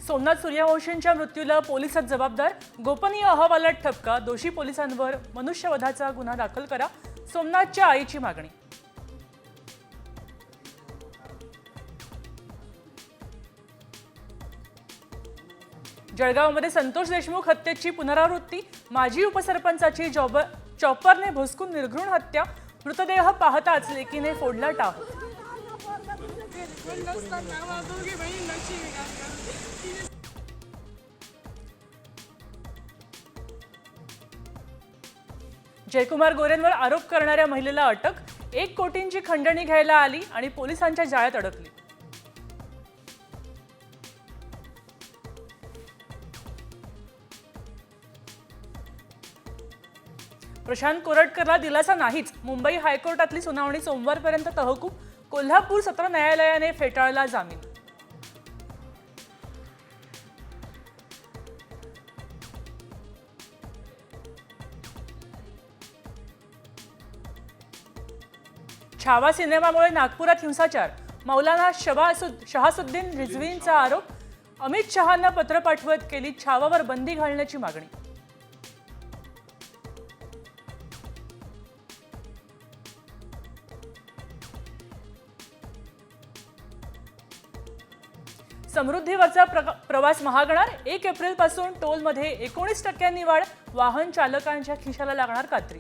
सोमनाथ सूर्यवंशींच्या मृत्यूला पोलिसात जबाबदार, गोपनीय अहवालात ठपका, दोषी पोलिसांवर मनुष्यवधाचा गुन्हा दाखल करा, सोमनाथच्या आईची मागणी. जळगावमध्ये संतोष देशमुख हत्येची पुनरावृत्ती, माजी उपसरपंचाची चॉपरने भुसकून निर्घृण हत्या, मृतदेह पाहताच लेकीने फोडला टाह. जयकुमार गोरेंवर आरोप करणाऱ्या महिलेला अटक, 1 कोटींची खंडणी घ्यायला आली आणि पोलिसांच्या जाळ्यात अडकली. प्रशांत कोरटकरला दिलासा नाहीच, मुंबई हायकोर्टातली सुनावणी सोमवारपर्यंत तहकूब, कोल्हापूर सत्र न्यायालयाने फेटाळला जामीन. छावा सिनेमामुळे नागपुरात हिंसाचार, मौलाना शहासुद्दीन रिझवींचा आरोप, अमित शहांना पत्र पाठवत केली छावावर बंदी घालण्याची मागणी. समृद्धीवरचा प्रवास महागणार, 1 एप्रिलपासून टोलमध्ये 19% वाढ, वाहन चालकांच्या खिशाला लागणार कात्री.